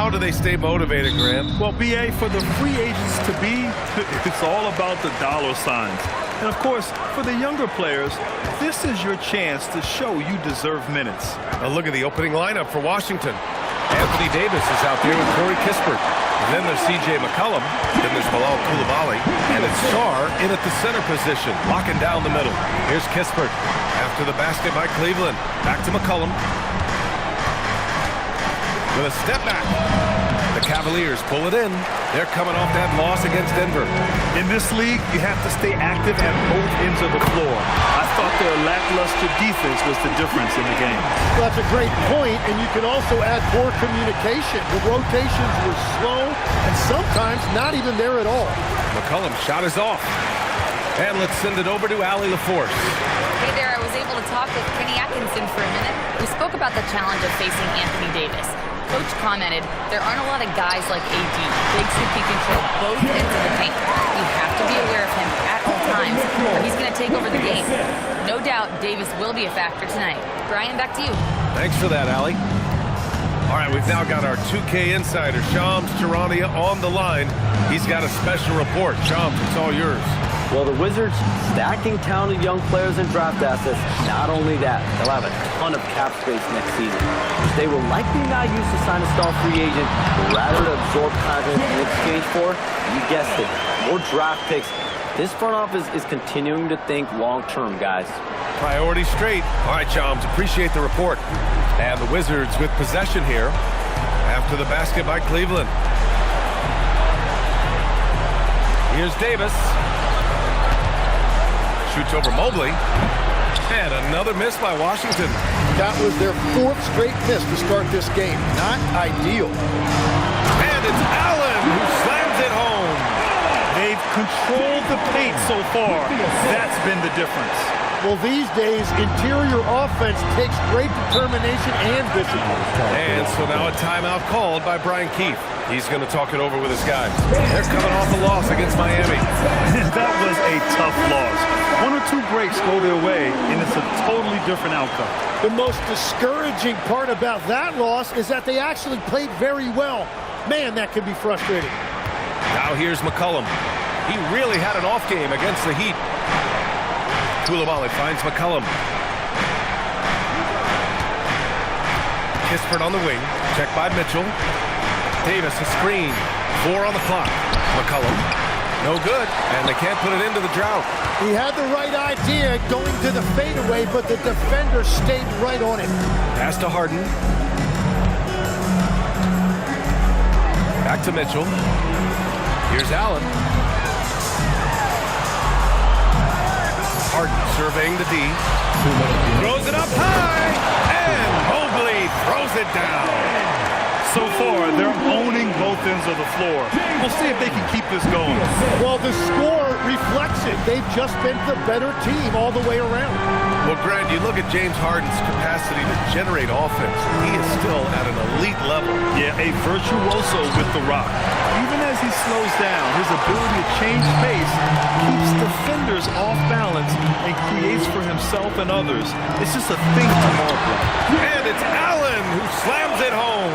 how do they stay motivated, Grant? Well, BA, for the free agents to be, it's all about the dollar signs. And, of course, for the younger players, this is your chance to show you deserve minutes. Now look at the opening lineup for Washington. Anthony Davis is out there with Corey Kispert. And then there's C.J. McCollum. Then there's Bilal Coulibaly. And it's Sarr in at the center position, locking down the middle. Here's Kispert. After the basket by Cleveland. Back to McCollum. With a step back. The Cavaliers pull it in. They're coming off that loss against Denver. In this league, you have to stay active at both ends of the floor. I thought their lackluster defense was the difference in the game. Well, that's a great point, and you can also add poor communication. The rotations were slow and sometimes not even there at all. McCollum's shot is off. And let's send it over to Allie LaForce. Hey there, I was able to talk with Kenny Atkinson for a minute. We spoke about the challenge of facing Anthony Davis. Coach commented, there aren't a lot of guys like AD, bigs who can control both ends of the paint. You have to be aware of him at all times, or he's going to take over the game. No doubt, Davis will be a factor tonight. Brian, back to you. Thanks for that, Allie. All right, we've now got our 2K insider, Shams Charania, on the line. He's got a special report. Shams, it's all yours. Well, the Wizards stacking talented young players and draft assets. Not only that, they'll have a ton of cap space next season, which they will likely not use to sign a star free agent, but rather to absorb contracts in exchange for, you guessed it, more draft picks. This front office is continuing to think long-term, guys. Priority straight. All right, Shams, appreciate the report. And the Wizards with possession here after the basket by Cleveland. Here's Davis. Shoots over Mobley. And another miss by Washington. That was their fourth straight miss to start this game. Not ideal. And it's Allen who slams it home. They've controlled the paint so far. That's been the difference. Well, these days, interior offense takes great determination and discipline. And so now a timeout called by Brian Keefe. He's going to talk it over with his guys. They're coming off a loss against Miami. That was a tough loss. One or two breaks go their way, and it's a totally different outcome. The most discouraging part about that loss is that they actually played very well. Man, that could be frustrating. Now here's McCollum. He really had an off game against the Heat. Coulibaly finds McCollum. Kispert on the wing. Checked by Mitchell. Davis a screen. 4 on the clock. McCollum. No good. And they can't put it into the drought. He had the right idea going to the fadeaway, but the defender stayed right on it. Pass to Harden. Back to Mitchell. Here's Allen. Harden surveying the D. Throws it up high. And Mobley throws it down. So far, they're owning both ends of the floor. We'll see if they can keep this going. Well, the score reflects it. They've just been the better team all the way around. Well, Grant, you look at James Harden's capacity to generate offense. He is still at an elite level. Yeah, a virtuoso with the rock. Even as he slows down, his ability to change pace keeps defenders off balance and creates for himself and others. It's just a thing to multiply. And it's Allen who slams it home.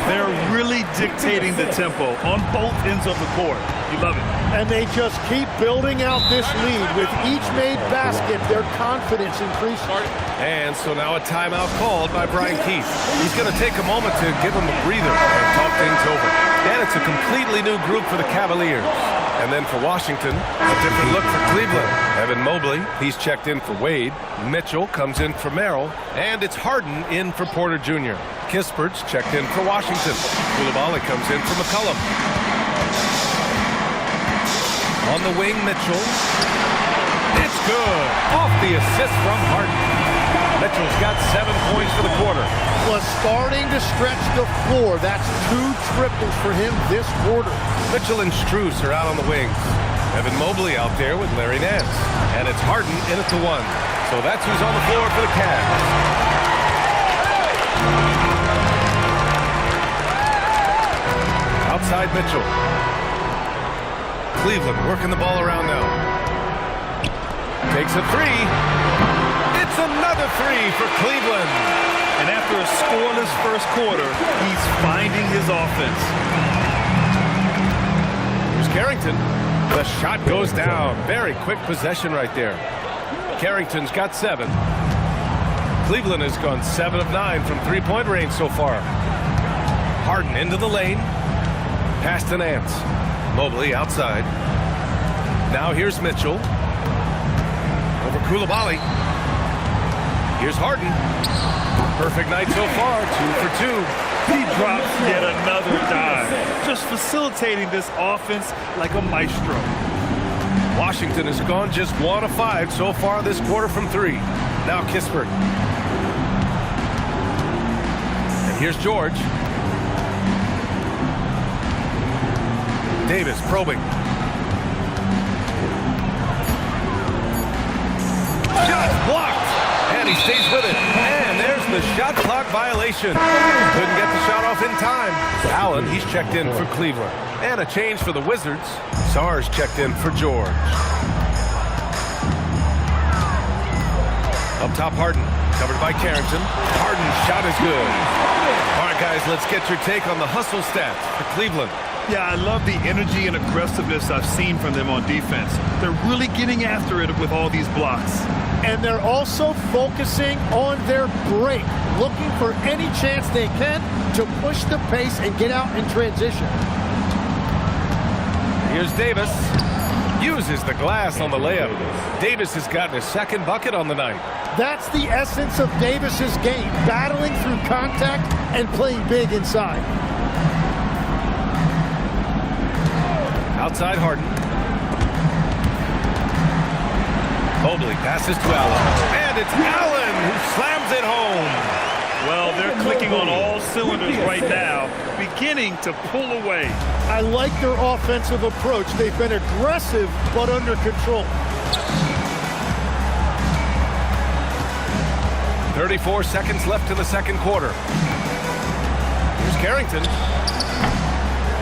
They're really dictating the tempo on both ends of the court. You love it. And they just keep building out this lead. With each made basket, their confidence increases. And so now a timeout called by Brian Keefe. He's going to take a moment to give him a breather and talk things over. And it's a completely new group for the Cavaliers. And then for Washington, a different look for Cleveland. Evan Mobley, he's checked in for Wade. Mitchell comes in for Merrill. And it's Harden in for Porter Jr. Kispert's checked in for Washington. Coulibaly comes in for McCollum. On the wing, Mitchell. It's good. Off the assist from Harden. Mitchell's got 7 points for the quarter. Was starting to stretch the floor. That's 2 triples for him this quarter. Mitchell and Strus are out on the wings. Evan Mobley out there with Larry Nance. And it's Harden in at the 1. So that's who's on the floor for the Cavs. Outside Mitchell. Cleveland working the ball around now. Takes a 3. It's another 3 for Cleveland. And after a scoreless first quarter, he's finding his his offense. Here's Carrington. The shot goes down. Very quick possession right there. Carrington's got 7. Cleveland has gone 7 of 9 from three-point range so far. Harden into the lane. Past to Nance. Mobley outside. Now here's Mitchell. Over Koulibaly. Here's Harden. Perfect night so far. 2 for 2. He drops yet another dive. Just facilitating this offense like a maestro. Washington has gone just 1 of 5 so far this quarter from 3. Now Kispert. And here's George. Davis probing. Shot blocked. And he stays with it. And there's the shot clock violation. Couldn't get the shot off in time. Allen, he's checked in for Cleveland. And a change for the Wizards. Sarge checked in for George. Up top, Harden. Covered by Carrington. Harden's shot is good. All right, guys, let's get your take on the hustle stats for Cleveland. Yeah, I love the energy and aggressiveness I've seen from them on defense. They're really getting after it with all these blocks. And they're also focusing on their break, looking for any chance they can to push the pace and get out in transition. Here's Davis. Uses the glass on the layup. Davis has gotten his 2nd bucket on the night. That's the essence of Davis's game, battling through contact and playing big inside. Outside Harden. Mobley passes to Allen. And it's Allen who slams it home. Well, they're clicking on all cylinders right now, beginning to pull away. I like their offensive approach. They've been aggressive but under control. 34 seconds left in the 2nd quarter. Here's Carrington.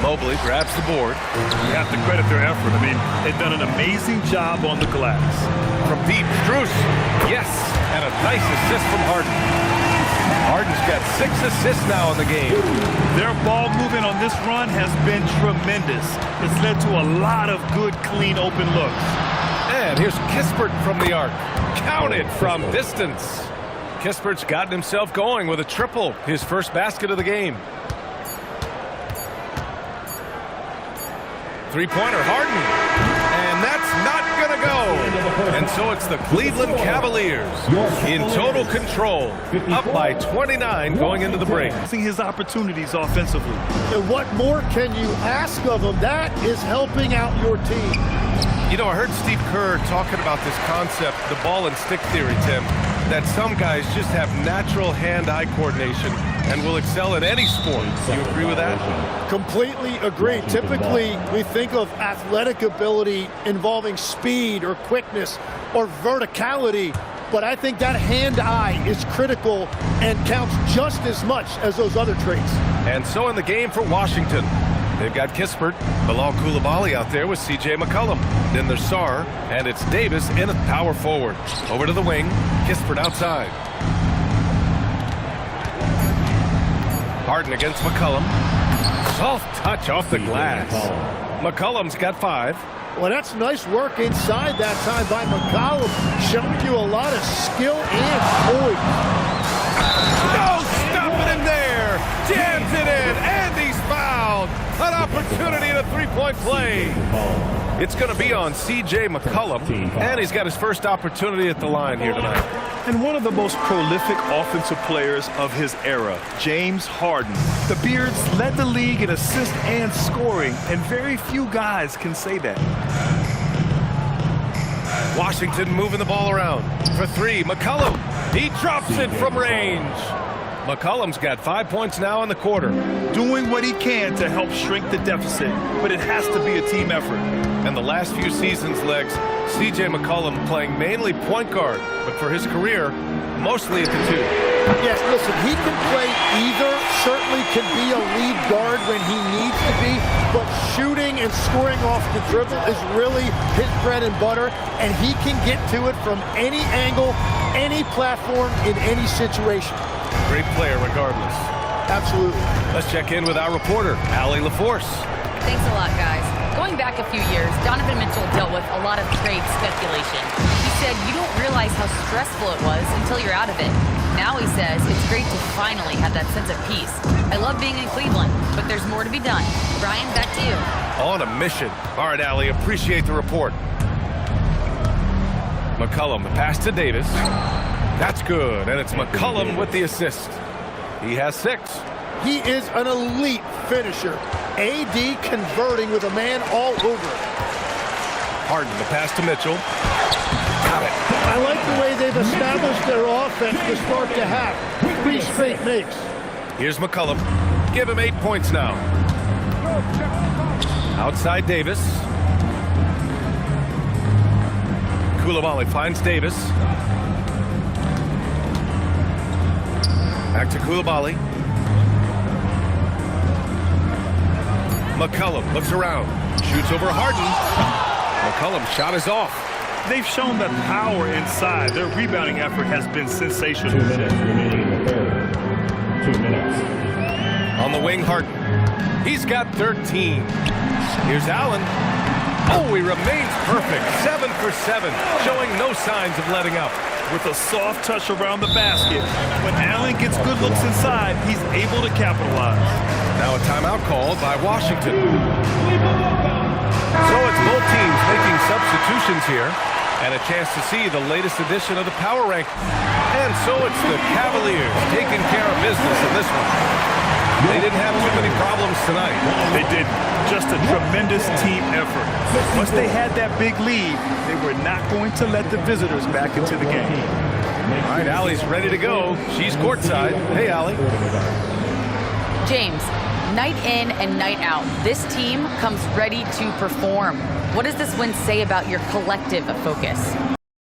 Mobley grabs the board. You have to credit their effort. I mean, they've done an amazing job on the glass. From deep, Strus. Yes, and a nice assist from Harden. Harden's got 6 assists now in the game. Their ball movement on this run has been tremendous. It's led to a lot of good, clean, open looks. And here's Kispert from the arc. Counted from distance. Kispert's gotten himself going with a triple, his first basket of the game. Three-pointer, Harden. And that's not going to go. And so it's the Cleveland Cavaliers in total control, up by 29 going into the break. Seeing his opportunities offensively. And what more can you ask of them? That is helping out your team. You know, I heard Steve Kerr talking about this concept, the ball and stick theory, Tim, that some guys just have natural hand-eye coordination and will excel at any sport. Do you agree with that? Completely agree. Typically, we think of athletic ability involving speed or quickness or verticality, but I think that hand-eye is critical and counts just as much as those other traits. And so in the game for Washington, they've got Kispert, Bilal Koulibaly out there with C.J. McCollum. Then there's Sarr, and it's Davis in a power forward. Over to the wing, Kispert outside. Harden against McCollum. Soft touch off the glass. McCollum's got 5. Well, that's nice work inside that time by McCollum, showing you a lot of skill and poise. No stopping him there. Jams it in, and he's fouled. An opportunity in a three-point play. It's going to be on C.J. McCollum, and he's got his first opportunity at the line here tonight. And one of the most prolific offensive players of his era, James Harden. The Beards led the league in assists and scoring, and very few guys can say that. Washington moving the ball around. For 3, McCollum. He drops it from range. McCollum's got 5 points now in the quarter. Doing what he can to help shrink the deficit, but it has to be a team effort. And the last few seasons, Legs, C.J. McCollum playing mainly point guard, but for his career, mostly at the 2. Yes, listen, he can play either, certainly can be a lead guard when he needs to be, but shooting and scoring off the dribble is really his bread and butter, and he can get to it from any angle, any platform, in any situation. Great player regardless. Absolutely. Let's check in with our reporter, Allie LaForce. Thanks a lot, guys. Going back a few years, Donovan Mitchell dealt with a lot of trade speculation. He said you don't realize how stressful it was until you're out of it. Now he says it's great to finally have that sense of peace. I love being in Cleveland, but there's more to be done. Brian, back to you. On a mission. All right, Allie, appreciate the report. McCollum, the pass to Davis. That's good, and it's McCollum with the assist. He has 6. He is an elite finisher. AD converting with a man all over it. Harden, the pass to Mitchell. Got it. I like the way they've established their offense to start the half. 3 straight makes. Here's McCollum. Give him 8 points now. Outside Davis. Koulibaly finds Davis. Back to Koulibaly. McCollum looks around. Shoots over Harden. McCollum's shot is off. They've shown that power inside. Their rebounding effort has been sensational. 2 minutes remaining in the third. 2 minutes. On the wing, Harden. He's got 13. Here's Allen. Oh, he remains perfect. 7 for 7, showing no signs of letting up. With a soft touch around the basket, when Allen gets good looks inside, he's able to capitalize. Now a timeout called by Washington. So it's both teams making substitutions here, and a chance to see the latest edition of the power rank. And so it's the Cavaliers taking care of business in this one. They didn't have too many problems tonight. They did. Just a tremendous team effort. Once they had that big lead, they were not going to let the visitors back into the game. All right, Allie's ready to go. She's courtside. Hey, Allie. James, night in and night out, this team comes ready to perform. What does this win say about your collective focus?